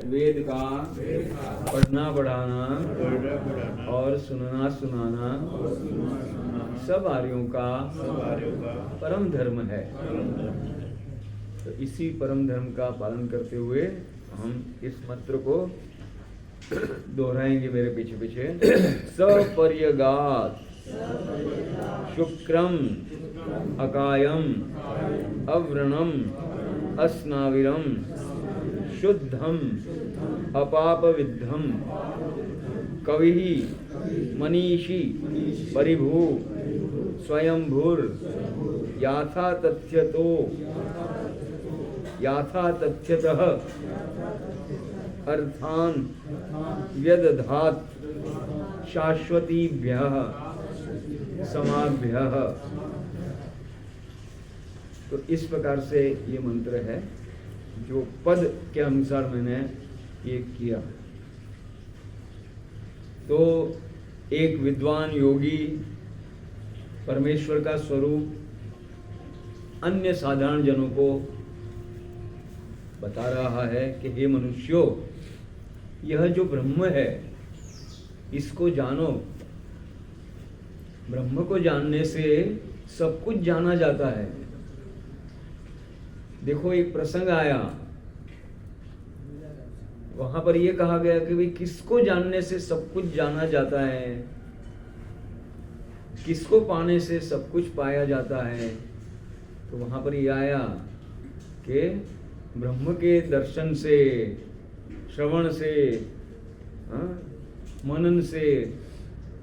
वेद का पढ़ना पढ़ाना और सुनना सुनाना सब आर्यों का परम धर्म है। तो इसी परम धर्म का पालन करते हुए हम इस मंत्र को दोहराएंगे मेरे पीछे पीछे। सपर्यगात शुक्रम अकायम अव्रणम अस्नाविरम शुद्धम अपापविद्धम कविहि मनीषी परिभू स्वयंभूर याथा तथ्यतः अर्थान व्यदधात शाश्वतीभ्यः समाभ्यः। तो इस प्रकार से ये मंत्र है जो पद के अनुसार मैंने ये किया। तो एक विद्वान योगी परमेश्वर का स्वरूप अन्य साधारण जनों को बता रहा है कि हे मनुष्यों, यह जो ब्रह्म है इसको जानो। ब्रह्म को जानने से सब कुछ जाना जाता है। देखो एक प्रसंग आया, वहां पर यह कहा गया कि भाई किसको जानने से सब कुछ जाना जाता है, किसको पाने से सब कुछ पाया जाता है। तो वहां पर यह आया कि ब्रह्म के दर्शन से, श्रवण से, मनन से,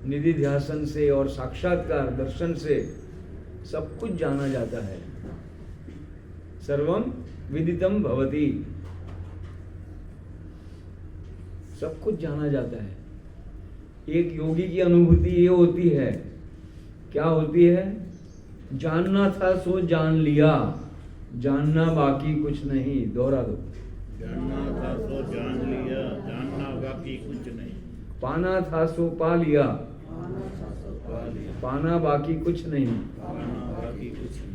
निधि ध्यासन से और साक्षात्कार दर्शन से सब कुछ जाना जाता है। सर्वम विदितम भवति, सब कुछ जाना जाता है। एक योगी की अनुभूति ये होती है, क्या होती है? जानना था सो जान लिया, जानना बाकी कुछ नहीं। दोहरा दो। जानना था सो जान लिया, जानना बाकी कुछ नहीं। पाना था सो पा लिया, पाना बाकी कुछ नहीं। पाना बाकी कुछ नहीं।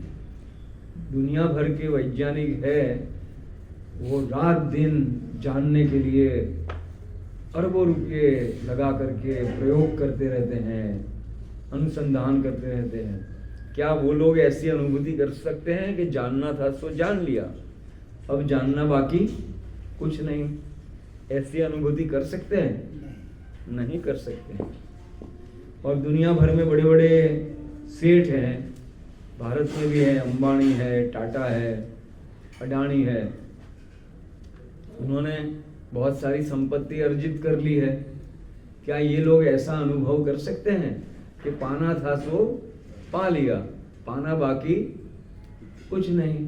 दुनिया भर के वैज्ञानिक है, वो रात दिन जानने के लिए अरबों रुपये लगा करके प्रयोग करते रहते हैं, अनुसंधान करते रहते हैं। क्या वो लोग ऐसी अनुभूति कर सकते हैं कि जानना था सो जान लिया, अब जानना बाकी कुछ नहीं? ऐसी अनुभूति कर सकते हैं? नहीं कर सकते हैं। और दुनिया भर में बड़े बड़े सेठ हैं, भारत में भी है, अंबानी है, टाटा है, अडानी है, उन्होंने बहुत सारी संपत्ति अर्जित कर ली है। क्या ये लोग ऐसा अनुभव कर सकते हैं कि पाना था सो पा लिया, पाना बाकी कुछ नहीं?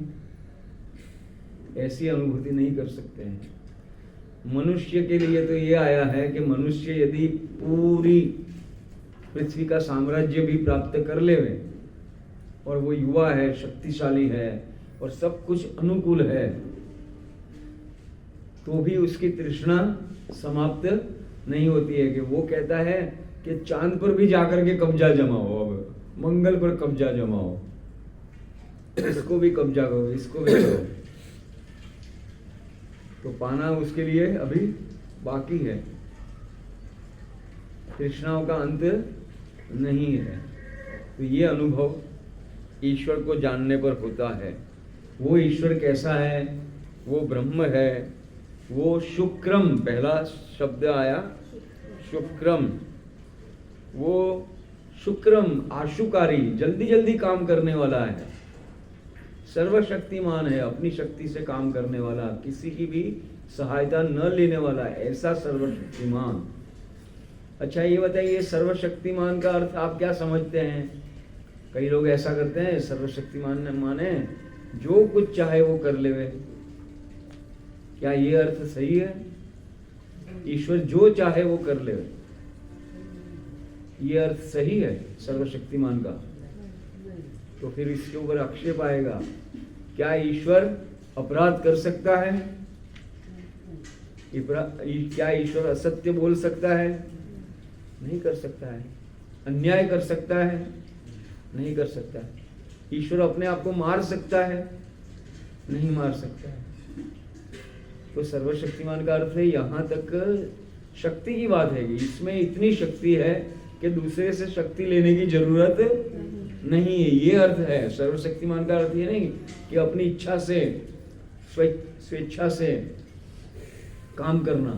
ऐसी अनुभूति नहीं कर सकते हैं। मनुष्य के लिए तो ये आया है कि मनुष्य यदि पूरी पृथ्वी का साम्राज्य भी प्राप्त कर लेवे और वो युवा है, शक्तिशाली है और सब कुछ अनुकूल है, तो भी उसकी तृष्णा समाप्त नहीं होती है। कि वो कहता है कि चांद पर भी जाकर के कब्जा जमाओ, अब मंगल पर कब्जा जमाओ, इसको भी कब्जा करो, इसको भी करो। तो पाना उसके लिए अभी बाकी है, तृष्णाओं का अंत नहीं है। तो ये अनुभव ईश्वर को जानने पर होता है। वो ईश्वर कैसा है? वो ब्रह्म है, वो शुक्रम, पहला शब्द आया शुक्रम, वो शुक्रम आशुकारी, जल्दी जल्दी काम करने वाला है, सर्वशक्तिमान है, अपनी शक्ति से काम करने वाला, किसी की भी सहायता न लेने वाला, ऐसा सर्वशक्तिमान। अच्छा ये बताइए, सर्वशक्तिमान का अर्थ आप क्या समझते हैं? कई लोग ऐसा करते हैं, सर्वशक्तिमान माने जो कुछ चाहे वो कर लेवे। क्या ये अर्थ सही है? ईश्वर जो चाहे वो कर लेवे, ये अर्थ सही है सर्वशक्तिमान का? तो फिर इसके ऊपर आक्षेप आएगा। क्या ईश्वर अपराध कर सकता है? क्या ईश्वर असत्य बोल सकता है? नहीं कर सकता है। अन्याय कर सकता है? नहीं कर सकता है। ईश्वर अपने आप को मार सकता है? नहीं मार सकता है। तो सर्वशक्तिमान का अर्थ है यहाँ तक शक्ति की बात है कि इसमें इतनी शक्ति है कि दूसरे से शक्ति लेने की जरूरत नहीं है, ये अर्थ है। सर्वशक्तिमान का अर्थ ये नहीं कि अपनी इच्छा से स्वेच्छा से काम करना,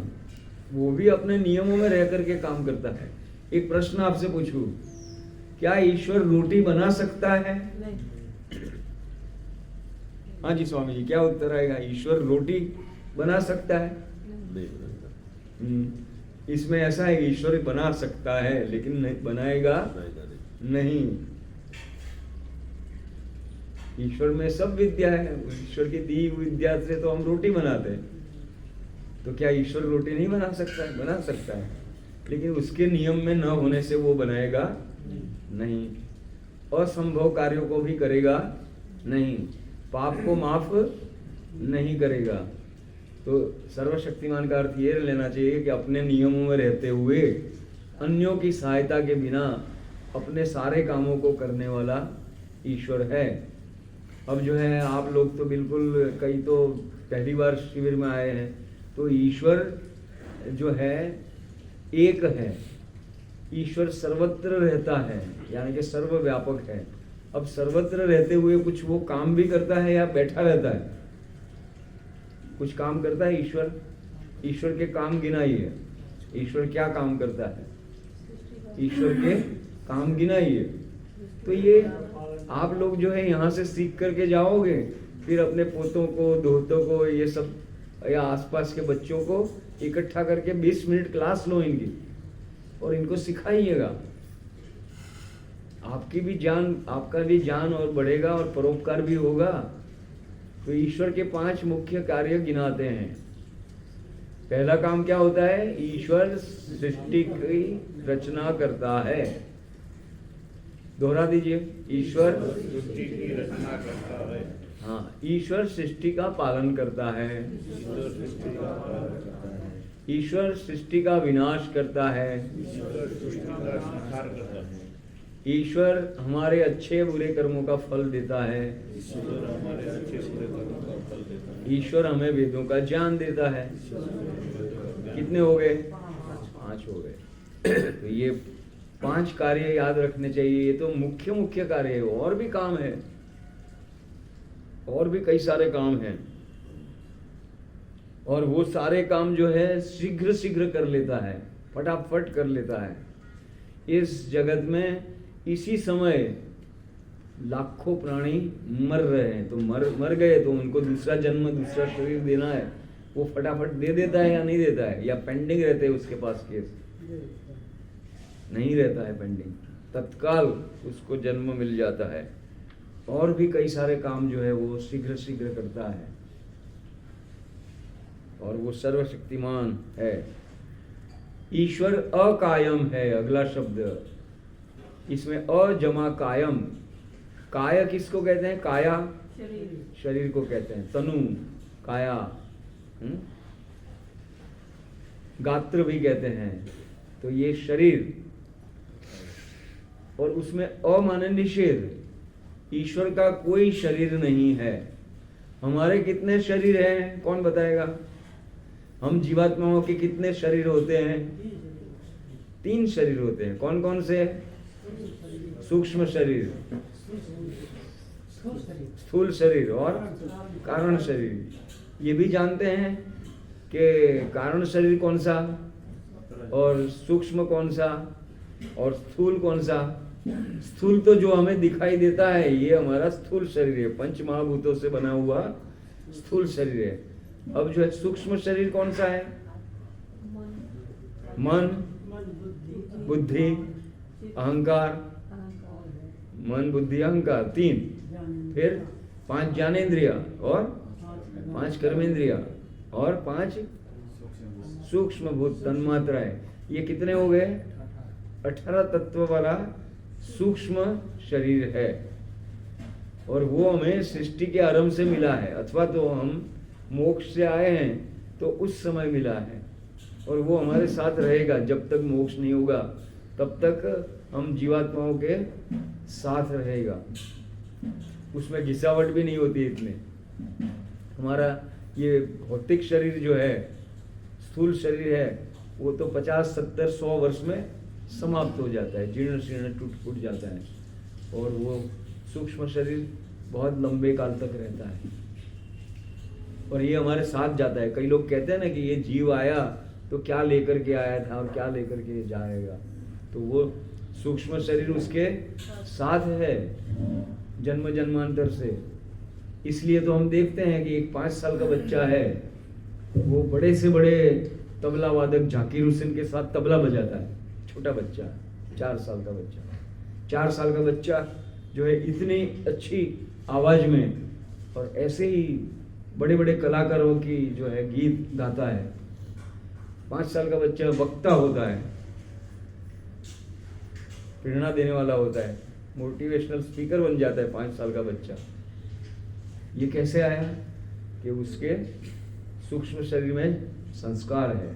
वो भी अपने नियमों में रह करके काम करता है। एक प्रश्न आपसे पूछूं, क्या ईश्वर रोटी बना सकता है? हाँ जी स्वामी जी, क्या उत्तर आएगा? ईश्वर रोटी बना सकता है? इसमें ऐसा है, ईश्वर बना सकता है लेकिन नहीं बनाएगा नहीं। ईश्वर में सब विद्या है, ईश्वर की दी हुई विद्या से तो हम रोटी बनाते हैं, तो क्या ईश्वर रोटी नहीं बना सकता है? बना सकता है, लेकिन उसके नियम में न होने से वो बनाएगा नहीं। असंभव कार्यों को भी करेगा नहीं, पाप को माफ नहीं करेगा। तो सर्वशक्तिमान का अर्थ ये लेना चाहिए कि अपने नियमों में रहते हुए अन्यों की सहायता के बिना अपने सारे कामों को करने वाला ईश्वर है। अब जो है आप लोग तो बिल्कुल, कई तो पहली बार शिविर में आए हैं, तो ईश्वर जो है एक है, ईश्वर सर्वत्र रहता है, यानी कि सर्वव्यापक है। अब सर्वत्र रहते हुए कुछ वो काम भी करता है या बैठा रहता है? कुछ काम करता है ईश्वर? ईश्वर के काम गिनाइए, ईश्वर क्या काम करता है? ईश्वर के काम गिनाइए। तो ये आप लोग जो है यहाँ से सीख करके जाओगे, फिर अपने पोतों को, दोहतों को, ये सब या आसपास के बच्चों को इकट्ठा करके 20 मिनट क्लास लो इनकी और इनको सिखाइएगा। आपकी भी जान, आपका भी जान और बढ़ेगा और परोपकार भी होगा। तो ईश्वर के 5 मुख्य कार्य गिनाते हैं। पहला काम क्या होता है? ईश्वर सृष्टि की रचना करता है। दोहरा दीजिए, ईश्वर सृष्टि की रचना करता है। हाँ, ईश्वर सृष्टि का पालन करता है। ईश्वर सृष्टि का पालन करता है। ईश्वर सृष्टि का विनाश करता है। ईश्वर सृष्टि का संहार करता है। ईश्वर हमारे अच्छे बुरे कर्मों का फल देता है। ईश्वर हमारे अच्छे बुरे कर्मों का फल देता है। ईश्वर हमें वेदों का ज्ञान देता है। कितने हो गए? 5 हो गए। तो ये 5 कार्य याद रखने चाहिए। ये तो मुख्य मुख्य कार्य है, और भी काम है, और भी कई सारे काम हैं, और वो सारे काम जो है शीघ्र शीघ्र कर लेता है, फटाफट कर लेता है। इस जगत में इसी समय लाखों प्राणी मर रहे हैं, तो मर गए तो उनको दूसरा जन्म, दूसरा शरीर देना है, वो फटाफट दे देता है या नहीं देता है? या पेंडिंग रहते हैं उसके पास केस? नहीं रहता है पेंडिंग, तत्काल उसको जन्म मिल जाता है। और भी कई सारे काम जो है वो शीघ्र शीघ्र करता है, और वो सर्वशक्तिमान है। ईश्वर अकायम है, अगला शब्द इसमें अ जमा कायम। काय किसको कहते हैं? काया शरीर को कहते हैं, तनु काया, गात्र भी कहते हैं। तो ये शरीर, और उसमें अ माने निषेध। ईश्वर का कोई शरीर नहीं है। हमारे कितने शरीर हैं? कौन बताएगा? हम जीवात्माओं के कितने शरीर होते हैं? 3 शरीर होते हैं। कौन कौन से? सूक्ष्म शरीर, स्थूल शरीर और कारण शरीर। ये भी जानते हैं कि कारण शरीर कौन सा और सूक्ष्म कौन सा और स्थूल कौन सा? स्थूल तो जो हमें दिखाई देता है, ये हमारा स्थूल शरीर है, 5 महाभूतों से बना हुआ स्थूल शरीर है। अब जो है सूक्ष्म शरीर कौन सा है? मन, बुद्धि, अहंकार। मन, बुद्धि, अहंकार 3, फिर 5 ज्ञानेंद्रिया और 5 कर्मेंद्रिया और 5 सूक्ष्म भूत तन्मात्राएं। ये कितने हो गए? 18 तत्व वाला सूक्ष्म शरीर है। और वो हमें सृष्टि के आरंभ से मिला है, अथवा तो हम मोक्ष से आए हैं तो उस समय मिला है, और वो हमारे साथ रहेगा जब तक मोक्ष नहीं होगा, तब तक हम जीवात्माओं के साथ रहेगा। उसमें घिसावट भी नहीं होती इतने। हमारा ये भौतिक शरीर जो है, स्थूल शरीर है, वो तो 50, 70, 100 वर्ष में समाप्त हो जाता है, जीर्ण शीर्ण टूट फूट जाता है। और वो सूक्ष्म शरीर बहुत लंबे काल तक रहता है और ये हमारे साथ जाता है। कई लोग कहते हैं ना कि ये जीव आया तो क्या लेकर के आया था और क्या लेकर के जाएगा, तो वो सूक्ष्म शरीर उसके साथ है जन्म जन्मांतर से। इसलिए तो हम देखते हैं कि एक 5 साल का बच्चा है, वो बड़े से बड़े तबला वादक झाकिर हुसैन के साथ तबला बजाता है। छोटा बच्चा, 4 साल का बच्चा, 4 साल का बच्चा जो है इतनी अच्छी आवाज में और ऐसे ही बड़े बड़े कलाकारों की जो है गीत गाता है। 5 साल का बच्चा वक्ता होता है, प्रेरणा देने वाला होता है, मोटिवेशनल स्पीकर बन जाता है 5 साल का बच्चा। ये कैसे आया कि उसके सूक्ष्म शरीर में संस्कार है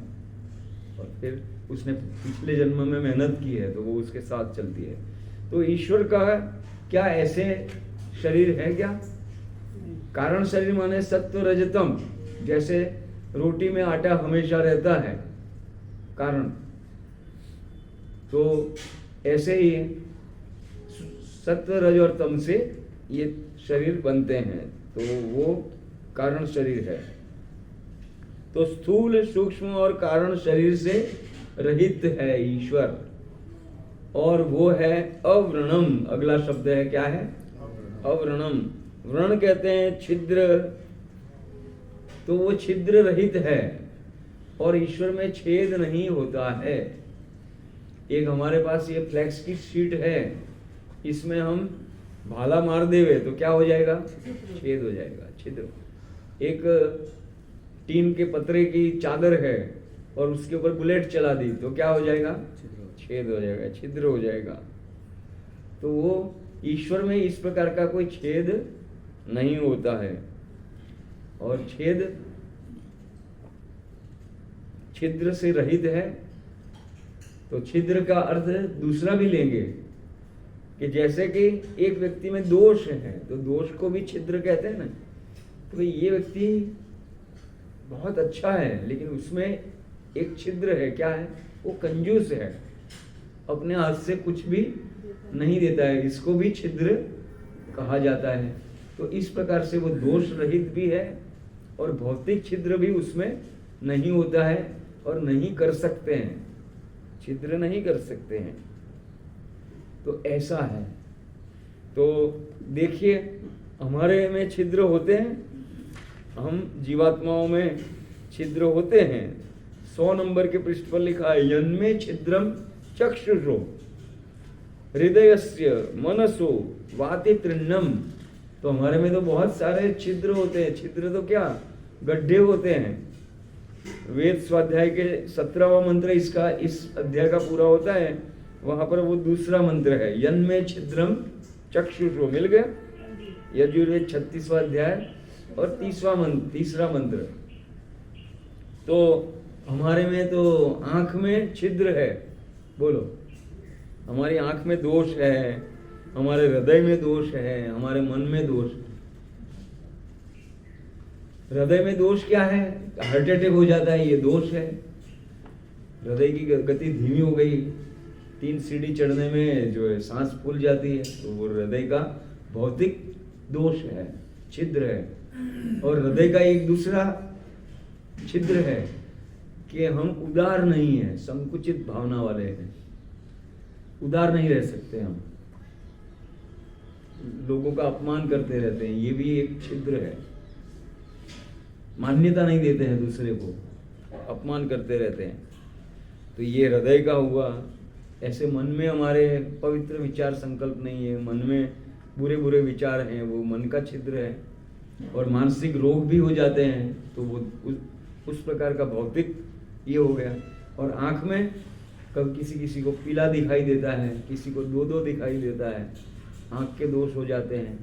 और फिर उसने पिछले जन्म में मेहनत की है तो वो उसके साथ चलती है। तो ईश्वर का क्या ऐसे शरीर है क्या? कारण शरीर माने सत्व रजतम, जैसे रोटी में आटा हमेशा रहता है कारण, तो ऐसे ही सत्व रज और तम से ये शरीर बनते हैं, तो वो कारण शरीर है। तो स्थूल, सूक्ष्म और कारण शरीर से रहित है ईश्वर, और वो है अव्रणम। अगला शब्द है क्या है? अव्रणम। व्रण कहते हैं छिद्र, तो वो छिद्र रहित है और ईश्वर में छेद नहीं होता है। एक हमारे पास ये फ्लेक्स की शीट है, इसमें हम भाला मार देवे तो क्या हो जाएगा? छेद हो जाएगा, छिद्र। एक टीन के पतरे की चादर है और उसके ऊपर बुलेट चला दी तो क्या हो जाएगा? छेद हो जाएगा, छिद्र हो जाएगा। तो वो ईश्वर में इस प्रकार का कोई छेद नहीं होता है। और छिद्र से रहित है, तो छिद्र का अर्थ दूसरा भी लेंगे कि जैसे कि एक व्यक्ति में दोष है तो दोष को भी छिद्र कहते हैं ना। तो ये व्यक्ति बहुत अच्छा है लेकिन उसमें एक छिद्र है, क्या है? वो कंजूस है, अपने हाथ से कुछ भी नहीं देता है, इसको भी छिद्र कहा जाता है। तो इस प्रकार से वो दोष रहित भी है और भौतिक छिद्र भी उसमें नहीं होता है और नहीं कर सकते हैं, छिद्र नहीं कर सकते हैं। तो ऐसा है। तो देखिए हमारे में छिद्र होते हैं, हम जीवात्माओं में छिद्र होते हैं। 100 नंबर के पृष्ठ पर लिखा है यन्मे छिद्रम चक्षुषो हृदयस्य मनसो वाति तृण्णम। तो हमारे में तो बहुत सारे छिद्र होते हैं। छिद्र तो क्या, गड्ढे होते हैं। वेद स्वाध्याय के 17वां मंत्र इसका, इस अध्याय का पूरा होता है, वहां पर वो दूसरा मंत्र है यन्मे छिद्रम चक्षुषो। मिल गया? यजुर्वेद 36वां अध्याय और तीसरा मंत्र। तो हमारे में तो आंख में छिद्र है, बोलो, हमारी आंख में दोष है, हमारे हृदय में दोष है, हमारे मन में दोष। हृदय में दोष क्या है? हार्ट अटैक हो जाता है, ये दोष है। हृदय की गति धीमी हो गई, 3 सीढ़ी चढ़ने में जो है सांस फूल जाती है, तो वो हृदय का भौतिक दोष है, छिद्र है। और हृदय का एक दूसरा छिद्र है कि हम उदार नहीं है, संकुचित भावना वाले हैं, उदार नहीं रह सकते, हम लोगों का अपमान करते रहते हैं, ये भी एक छिद्र है। मान्यता नहीं देते हैं दूसरे को, अपमान करते रहते हैं। तो ये हृदय का हुआ। ऐसे मन में हमारे पवित्र विचार संकल्प नहीं है, मन में बुरे बुरे विचार हैं, वो मन का छिद्र है। और मानसिक रोग भी हो जाते हैं, तो वो उस प्रकार का भौतिक ये हो गया। और आँख में कब किसी को पीला दिखाई देता है, किसी को दो दिखाई देता है, आँख के दोष हो जाते हैं,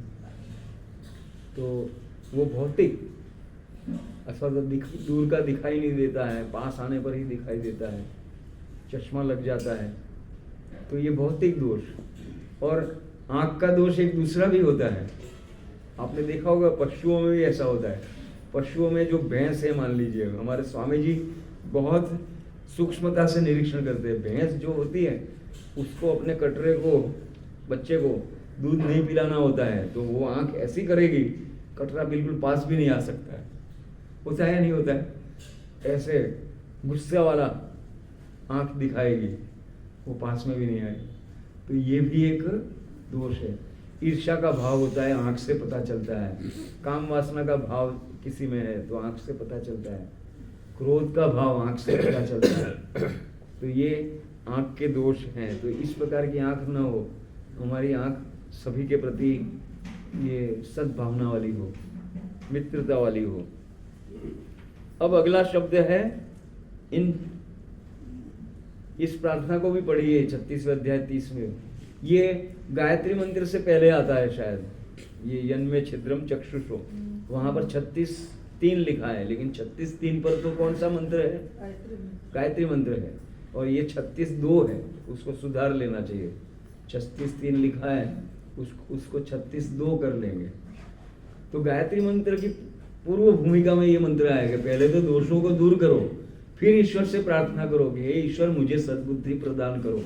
तो वो भौतिक। अथवा दूर का दिखाई नहीं देता है, पास आने पर ही दिखाई देता है, चश्मा लग जाता है, तो ये भौतिक दोष। और आँख का दोष एक दूसरा भी होता है, आपने देखा होगा पशुओं में भी ऐसा होता है। पशुओं में जो भैंस है, मान लीजिए हमारे स्वामी जी बहुत सूक्ष्मता से निरीक्षण करते हैं। भैंस जो होती है उसको अपने कटरे को, बच्चे को दूध नहीं पिलाना होता है तो वो आंख ऐसी करेगी, कटरा बिल्कुल पास भी नहीं आ सकता है। होता है या नहीं होता है? ऐसे गुस्से वाला आंख दिखाएगी, वो पास में भी नहीं आएगी। तो ये भी एक दोष है। ईर्ष्या का भाव होता है, आंख से पता चलता है। काम वासना का भाव किसी में है तो आंख से पता चलता है। क्रोध का भाव आंख से पता चलता है। तो ये आंख के दोष हैं। तो इस प्रकार की आंख न हो, हमारी आंख सभी के प्रति ये सद्भावना वाली हो, मित्रता वाली हो। अब अगला शब्द है, इस प्रार्थना को भी पढ़िए 36वें अध्याय 30वें। ये गायत्री मंत्र से पहले आता है शायद, ये यन्मे छिद्रम चक्षुषो, वहां पर 36:3 लिखा है, लेकिन 36:3 पर तो कौन सा मंत्र है? गायत्री मंत्र है। और ये 36:2 है, उसको सुधार लेना चाहिए। 36:3 लिखा है, उसको 36:2 कर लेंगे। तो गायत्री मंत्र की पूर्व भूमिका में ये मंत्र आएगा, पहले तो दोषों को दूर करो, फिर ईश्वर से प्रार्थना करोगे, हे ईश्वर मुझे सद्बुद्धि प्रदान करो।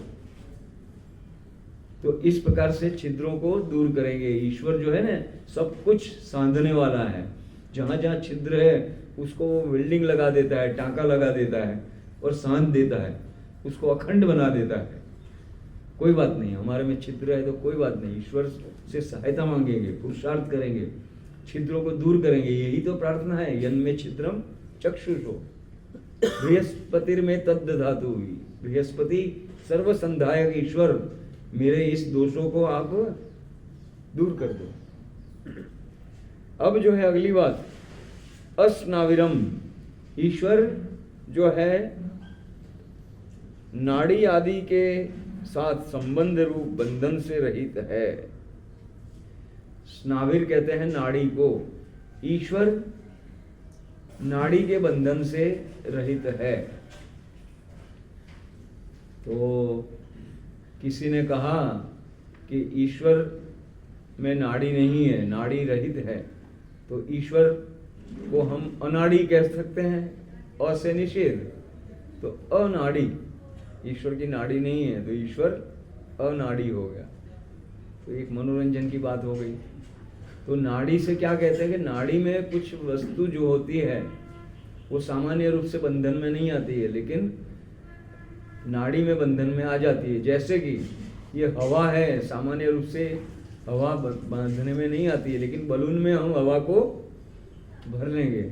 तो इस प्रकार से छिद्रों को दूर करेंगे। ईश्वर जो है ना, सब कुछ सांधने वाला है। जहां जहां छिद्र है उसको वो वेल्डिंग लगा देता है, टांका लगा देता है और सांध देता है, उसको अखंड बना देता है। कोई बात नहीं, हमारे में छिद्र है तो कोई बात नहीं, ईश्वर से सहायता मांगेंगे, पुरुषार्थ करेंगे, छिद्रों को दूर करेंगे। यही तो प्रार्थना है, यन्मे छिद्रम चक्षुषो बृहस्पतिर्मे तद्दधातु। बृहस्पति सर्व संधायक ईश्वर, मेरे इस दोषों को आप दूर कर दो। अब जो है अगली बात, अस्नाविरम। ईश्वर जो है नाड़ी आदि के साथ संबंध रूप बंधन से रहित है। स्नाविर कहते हैं नाड़ी को। ईश्वर नाड़ी के बंधन से रहित है। तो किसी ने कहा कि ईश्वर में नाड़ी नहीं है, नाड़ी रहित है, तो ईश्वर को हम अनाड़ी कह सकते हैं, अ से निषेध। तो अनाड़ी, ईश्वर की नाड़ी नहीं है तो ईश्वर अनाड़ी हो गया। तो एक मनोरंजन की बात हो गई। तो नाड़ी से क्या कहते हैं कि नाड़ी में कुछ वस्तु जो होती है वो सामान्य रूप से बंधन में नहीं आती है, लेकिन नाड़ी में बंधन में आ जाती है। जैसे कि ये हवा है, सामान्य रूप से हवा बांधने में नहीं आती है, लेकिन बलून में हम हवा को भर लेंगे।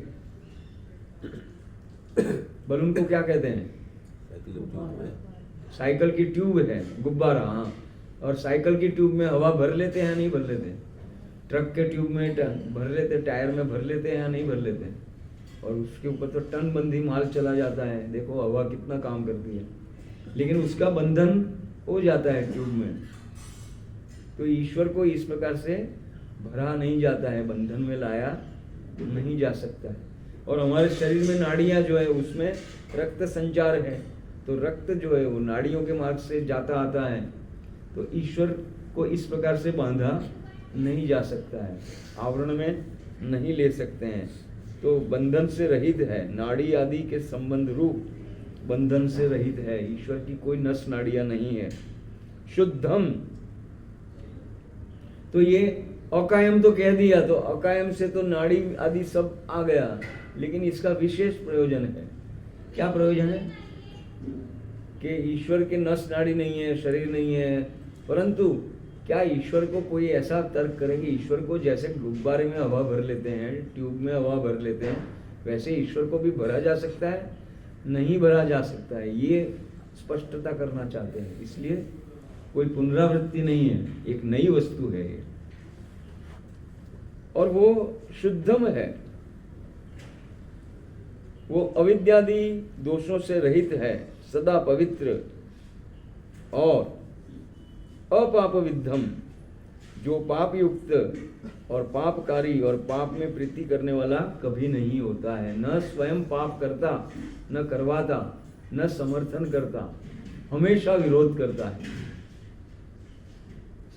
बलून को क्या कहते हैं? साइकिल की ट्यूब है, गुब्बारा। हाँ, और साइकिल की ट्यूब में हवा भर लेते हैं या नहीं भर लेते? ट्रक के ट्यूब में भर लेते, टायर में भर लेते हैं या नहीं भर लेते? और उसके ऊपर तो टन बंदी माल चला जाता है। देखो हवा कितना काम करती है, लेकिन उसका बंधन हो जाता है ट्यूब में। तो ईश्वर को इस प्रकार से भरा नहीं जाता है, बंधन में लाया नहीं जा सकता है। और हमारे शरीर में नाड़ियां जो है उसमें रक्त संचार है, तो रक्त जो है वो नाड़ियों के मार्ग से जाता आता है। तो ईश्वर को इस प्रकार से बांधा नहीं जा सकता है, आवरण में नहीं ले सकते हैं। तो बंधन से रहित है, नाड़ी आदि के संबंध रूप बंधन से रहित है। ईश्वर की कोई नस नाड़ियां नहीं है। शुद्धम, तो ये अकायम तो कह दिया, तो अकायम से तो नाड़ी आदि सब आ गया, लेकिन इसका विशेष प्रयोजन है। क्या प्रयोजन है? कि ईश्वर के नस नाड़ी नहीं है, शरीर नहीं है, परंतु क्या ईश्वर को कोई ऐसा तर्क करेंगे? ईश्वर को जैसे गुब्बारे में हवा भर लेते हैं, ट्यूब में हवा भर लेते हैं, वैसे ईश्वर को भी भरा जा सकता है? नहीं भरा जा सकता है। ये स्पष्टता करना चाहते हैं, इसलिए कोई पुनरावृत्ति नहीं है, एक नई वस्तु है ये, और वो शुद्धम है, वो अविद्यादि दोषों से रहित है, सदा पवित्र और अपाप विद्धम, जो पाप युक्त और पापकारी और पाप में प्रीति करने वाला कभी नहीं होता है। न स्वयं पाप करता, न करवाता, न समर्थन करता, हमेशा विरोध करता है।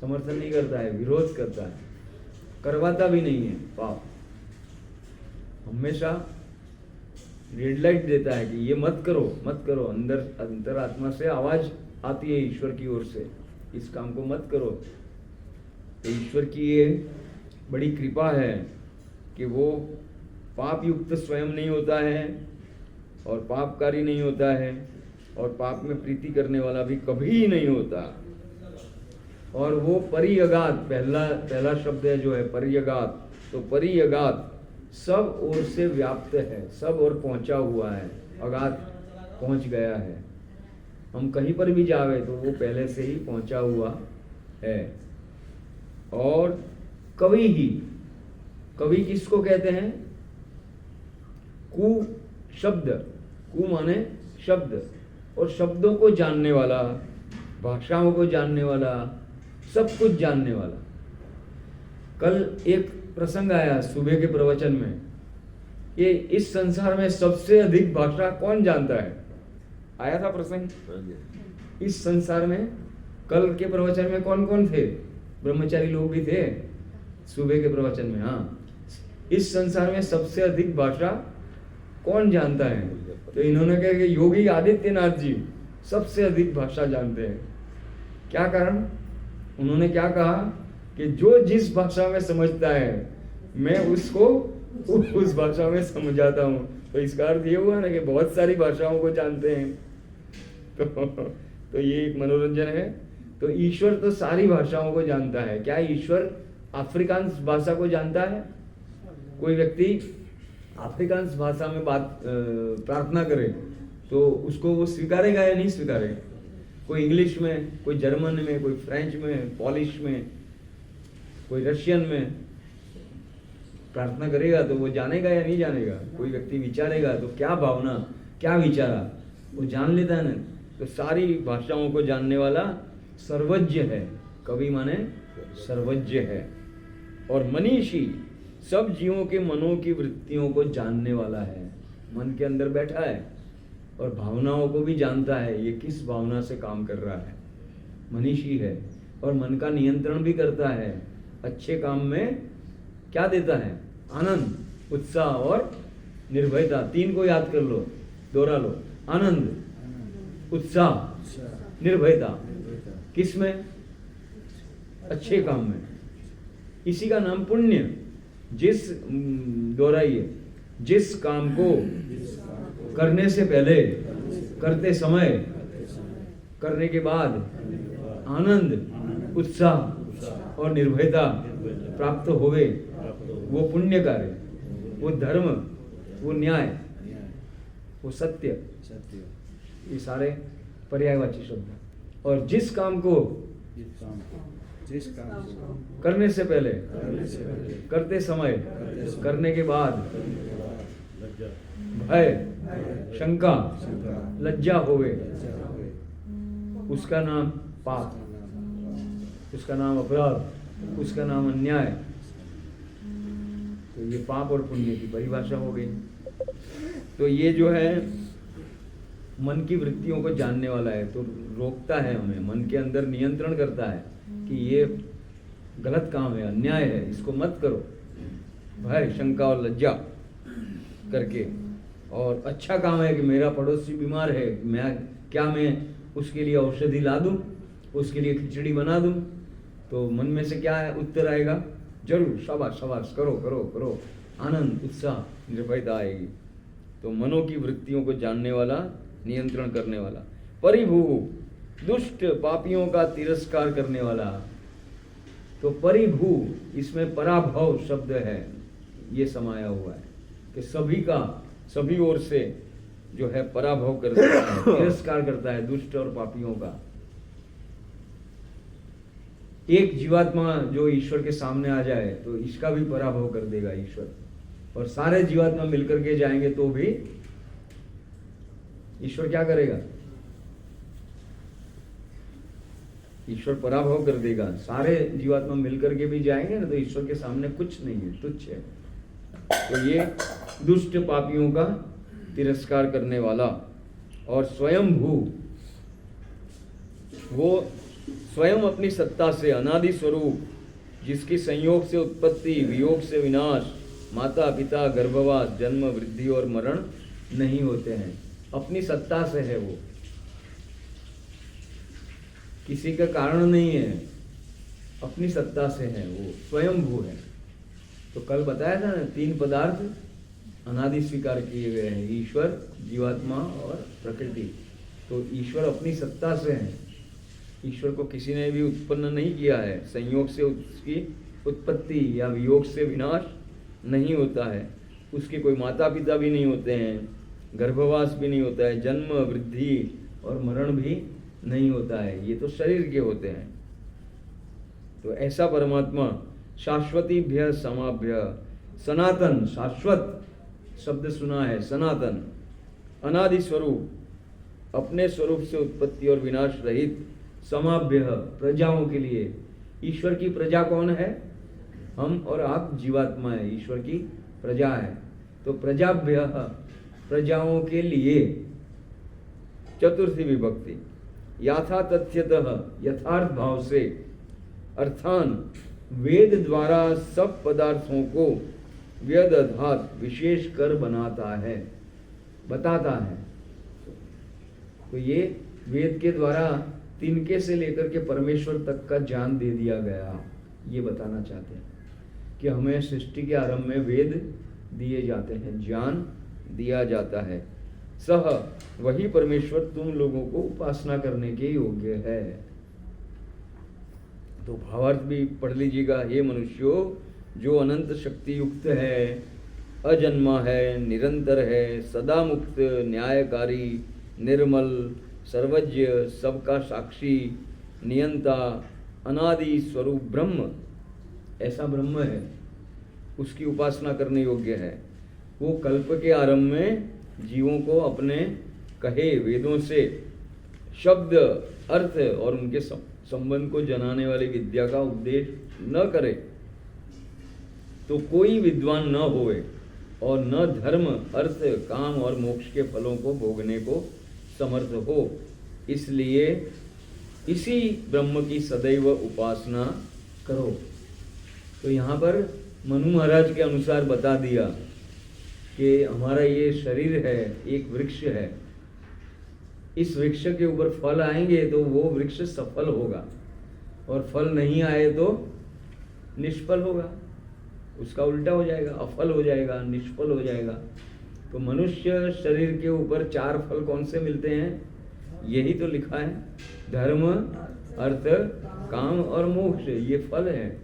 समर्थन नहीं करता है, विरोध करता है, करवाता भी नहीं है पाप। हमेशा रेड लाइट देता है कि ये मत करो मत करो। अंतरात्मा से आवाज आती है ईश्वर की ओर से, इस काम को मत करो। तो ईश्वर की ये बड़ी कृपा है कि वो पाप युक्त स्वयं नहीं होता है और पापकारी नहीं होता है और पाप में प्रीति करने वाला भी कभी नहीं होता। और वो परिअगात, पहला शब्द है जो है परिअगात, तो परिअगात सब ओर से व्याप्त है, सब ओर पहुंचा हुआ है, अगात पहुंच गया है। हम कहीं पर भी जावे तो वो पहले से ही पहुंचा हुआ है। और कवि किसको कहते हैं? कु शब्द, कु माने शब्द, और शब्दों को जानने वाला, भाषाओं को जानने वाला, सब कुछ जानने वाला। कल एक प्रसंग आया सुबह के प्रवचन में, ये इस संसार में सबसे अधिक भाषा कौन जानता है? आया था प्रसंग। इस संसार में कल के प्रवचन में कौन कौन थे? ब्रह्मचारी लोग भी थे सुबह के प्रवचन में। हाँ, इस संसार में सबसे अधिक भाषा कौन जानता है? तो इन्होंने कहा कि योगी आदित्यनाथ जी सबसे अधिक भाषा जानते हैं। क्या कारण? उन्होंने क्या कहा कि जो जिस भाषा में समझता है मैं उसको उस भाषा में समझाता हूँ। तो इसका अर्थ ये हुआ ना कि बहुत सारी भाषाओं को जानते हैं। तो ये एक मनोरंजन है। तो ईश्वर तो सारी भाषाओं को जानता है। क्या ईश्वर अफ्रीकांस भाषा को जानता है? कोई व्यक्ति अफ्रीकांस भाषा में प्रार्थना करे तो उसको वो स्वीकारेगा या नहीं स्वीकारेगा? कोई इंग्लिश में, कोई जर्मन में, कोई फ्रेंच में, पॉलिश में, कोई रशियन में प्रार्थना करेगा तो वो जानेगा या नहीं जानेगा? कोई व्यक्ति विचारेगा तो क्या भावना, क्या विचारा, वो जान लेता है ना। तो सारी भाषाओं को जानने वाला सर्वज्ञ है। कवि माने सर्वज्ञ है। और मनीषी सब जीवों के मनों की वृत्तियों को जानने वाला है। मन के अंदर बैठा है और भावनाओं को भी जानता है, ये किस भावना से काम कर रहा है। मनीषी है और मन का नियंत्रण भी करता है। अच्छे काम में क्या देता है? आनंद, उत्साह और निर्भयता। तीन को याद कर लो, दोहरा लो। आनंद, उत्साह, निर्भयता। किस में? अच्छे काम में। इसी का नाम पुण्य। दोहराइए, जिस काम को करने से पहले, करते समय, करने के बाद आनंद, उत्साह और निर्भयता प्राप्त होवे, वो पुण्य कार्य, वो धर्म, वो न्याय, वो सत्य, ये सारे पर्यायवाची शब्द। और जिस काम को करने से पहले, करते समय, करने के बाद भय, शंका, लज्जा होवे, उसका नाम पाप, उसका नाम अपराध, उसका नाम अन्याय। तो ये पाप और पुण्य की परिभाषा हो गई। तो ये जो है मन की वृत्तियों को जानने वाला है, तो रोकता है हमें, मन के अंदर नियंत्रण करता है कि ये गलत काम है, अन्याय है, इसको मत करो, भय, शंका और लज्जा करके। और अच्छा काम है कि मेरा पड़ोसी बीमार है, मैं उसके लिए औषधि ला दूं, उसके लिए खिचड़ी बना दूं, तो मन में से क्या है? उत्तर आएगा, जरूर, शाबाश शाबाश, करो करो करो, आनंद, उत्साह, निर्भयता आएगी। तो मनों की वृत्तियों को जानने वाला, नियंत्रण करने वाला। परिभू, दुष्ट पापियों का तिरस्कार करने वाला। तो परिभू, इसमें पराभव शब्द है, ये समाया हुआ है कि सभी का, सभी ओर से जो है पराभव करता है, तिरस्कार करता है दुष्ट और पापियों का। एक जीवात्मा जो ईश्वर के सामने आ जाए तो इसका भी पराभव कर देगा ईश्वर, और सारे जीवात्मा मिलकर के जाएंगे तो भी ईश्वर क्या करेगा? ईश्वर पराभव कर देगा। सारे जीवात्मा मिलकर के भी जाएंगे ना तो ईश्वर के सामने कुछ नहीं है, तुच्छ है। तो ये दुष्ट पापियों का तिरस्कार करने वाला। और स्वयंभू, वो स्वयं अपनी सत्ता से, अनादि स्वरूप, जिसकी संयोग से उत्पत्ति, वियोग से विनाश, माता पिता गर्भवास जन्म वृद्धि और मरण नहीं होते हैं। अपनी सत्ता से है वो, किसी का कारण नहीं है, अपनी सत्ता से है, वो स्वयंभू है। तो कल बताया था ना, 3 पदार्थ अनादि स्वीकार किए गए हैं, ईश्वर, जीवात्मा और प्रकृति। तो ईश्वर अपनी सत्ता से है, ईश्वर को किसी ने भी उत्पन्न नहीं किया है। संयोग से उसकी उत्पत्ति या वियोग से विनाश नहीं होता है, उसके कोई माता पिता भी नहीं होते हैं, गर्भवास भी नहीं होता है, जन्म वृद्धि और मरण भी नहीं होता है, ये तो शरीर के होते हैं। तो ऐसा परमात्मा शाश्वतीभ्य समाभ्य, सनातन, शाश्वत शब्द सुना है, सनातन, अनादि स्वरूप, अपने स्वरूप से उत्पत्ति और विनाश रहित, समाभ्य, प्रजाओं के लिए। ईश्वर की प्रजा कौन है? हम और आप जीवात्मा है, ईश्वर की प्रजा है। तो प्रजाभ्य, प्रजाओं के लिए, चतुर्थी विभक्ति, यथा तथ्यतः, यथार्थ भाव से, अर्थान वेद द्वारा सब पदार्थों को व्यदधात विशेष कर बनाता है, बताता है। तो ये वेद के द्वारा तिनके से लेकर के परमेश्वर तक का ज्ञान दे दिया गया, ये बताना चाहते हैं कि हमें सृष्टि के आरंभ में वेद दिए जाते हैं, ज्ञान दिया जाता है। सह, वही परमेश्वर तुम लोगों को उपासना करने के योग्य है। तो भावार्थ भी पढ़ लीजिएगा। हे मनुष्यों, जो अनंत शक्ति युक्त है, अजन्मा है, निरंतर है, सदा मुक्त, न्यायकारी, निर्मल, सर्वज्ञ, सबका साक्षी, नियंता, अनादि स्वरूप ब्रह्म, ऐसा ब्रह्म है, उसकी उपासना करने योग्य है। वो कल्प के आरंभ में जीवों को अपने कहे वेदों से शब्द, अर्थ और उनके संबंध को जनाने वाली विद्या का उपदेश न करे तो कोई विद्वान न होए और न धर्म, अर्थ, काम और मोक्ष के फलों को भोगने को समर्थ हो। इसलिए इसी ब्रह्म की सदैव उपासना करो। तो यहाँ पर मनु महाराज के अनुसार बता दिया कि हमारा ये शरीर है, एक वृक्ष है, इस वृक्ष के ऊपर फल आएंगे तो वो वृक्ष सफल होगा, और फल नहीं आए तो निष्फल होगा, उसका उल्टा हो जाएगा, अफल हो जाएगा, निष्फल हो जाएगा। तो मनुष्य शरीर के ऊपर 4 फल कौन से मिलते हैं? यही तो लिखा है, धर्म, अर्थ, काम और मोक्ष, ये फल है।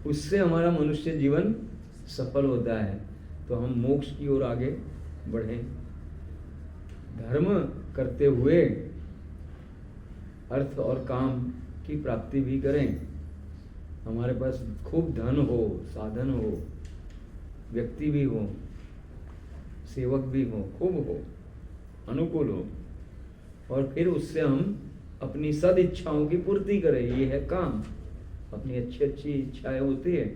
उससे हमारा मनुष्य जीवन सफल होता है। तो हम मोक्ष की ओर आगे बढ़ें, धर्म करते हुए अर्थ और काम की प्राप्ति भी करें। हमारे पास खूब धन हो, साधन हो, व्यक्ति भी हो, सेवक भी हो, खूब हो, अनुकूल हो, और फिर उससे हम अपनी सद इच्छाओं की पूर्ति करें। ये है काम। अपनी अच्छी अच्छी इच्छाएं होती है,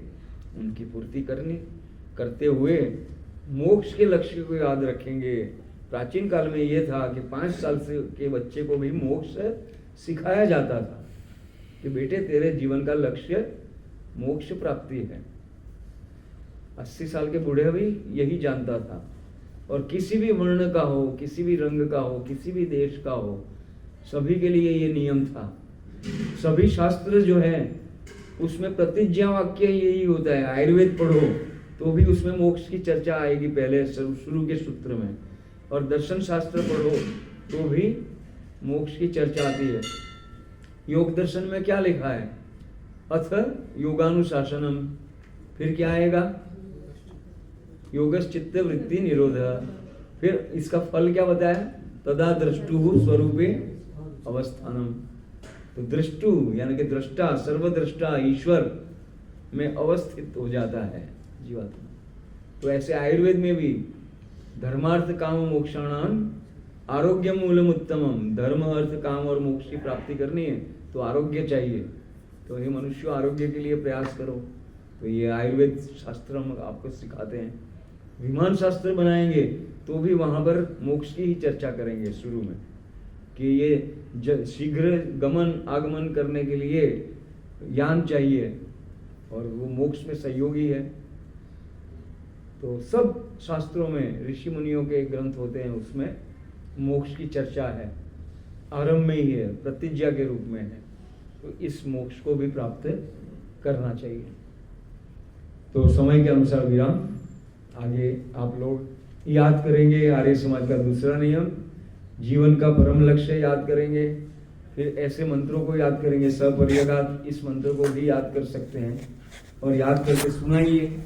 उनकी पूर्ति करते हुए मोक्ष के लक्ष्य को याद रखेंगे। प्राचीन काल में ये था कि 5 साल से के बच्चे को भी मोक्ष सिखाया जाता था कि बेटे तेरे जीवन का लक्ष्य मोक्ष प्राप्ति है। 80 साल के बूढ़े भी यही जानता था। और किसी भी वर्ण का हो, किसी भी रंग का हो, किसी भी देश का हो, सभी के लिए ये नियम था। सभी शास्त्र जो है उसमें प्रतिज्ञा वाक्य यही होता है। आयुर्वेद पढ़ो तो भी उसमें मोक्ष की चर्चा आएगी पहले शुरू के सूत्र में, और दर्शन शास्त्र पढ़ो तो भी मोक्ष की चर्चा आती है। योग दर्शन में क्या लिखा है? अथ योगानुशासनम, फिर क्या आएगा? योगस चित्त वृत्ति निरोध। फिर इसका फल क्या बताया? तदा दृष्टु स्वरूपे अवस्थानम। तो दृष्टु यानी कि दृष्टा, सर्वदृष्टा ईश्वर में अवस्थित हो जाता है जीवात्मा। तो ऐसे आयुर्वेद में भी धर्मार्थ काम मोक्षाणाम आरोग्य मूलम उत्तमम, धर्म, अर्थ, काम और मोक्ष की प्राप्ति करनी है तो आरोग्य चाहिए। तो ये मनुष्य आरोग्य के लिए प्रयास करो। तो ये आयुर्वेद शास्त्र हम आपको सिखाते हैं। विमान शास्त्र बनाएंगे तो भी वहाँ पर मोक्ष की ही चर्चा करेंगे शुरू में, कि ये शीघ्र गमन आगमन करने के लिए यान चाहिए और वो मोक्ष में सहयोगी है। तो सब शास्त्रों में ऋषि मुनियों के ग्रंथ होते हैं, उसमें मोक्ष की चर्चा है, आरंभ में ही है, प्रतिज्ञा के रूप में है। तो इस मोक्ष को भी प्राप्त करना चाहिए। तो समय के अनुसार विराम। आगे आप लोग याद करेंगे आर्य समाज का दूसरा नियम, जीवन का परम लक्ष्य याद करेंगे, फिर ऐसे मंत्रों को याद करेंगे, सपर्यगात इस मंत्र को भी याद कर सकते हैं और याद करके सुनाइए।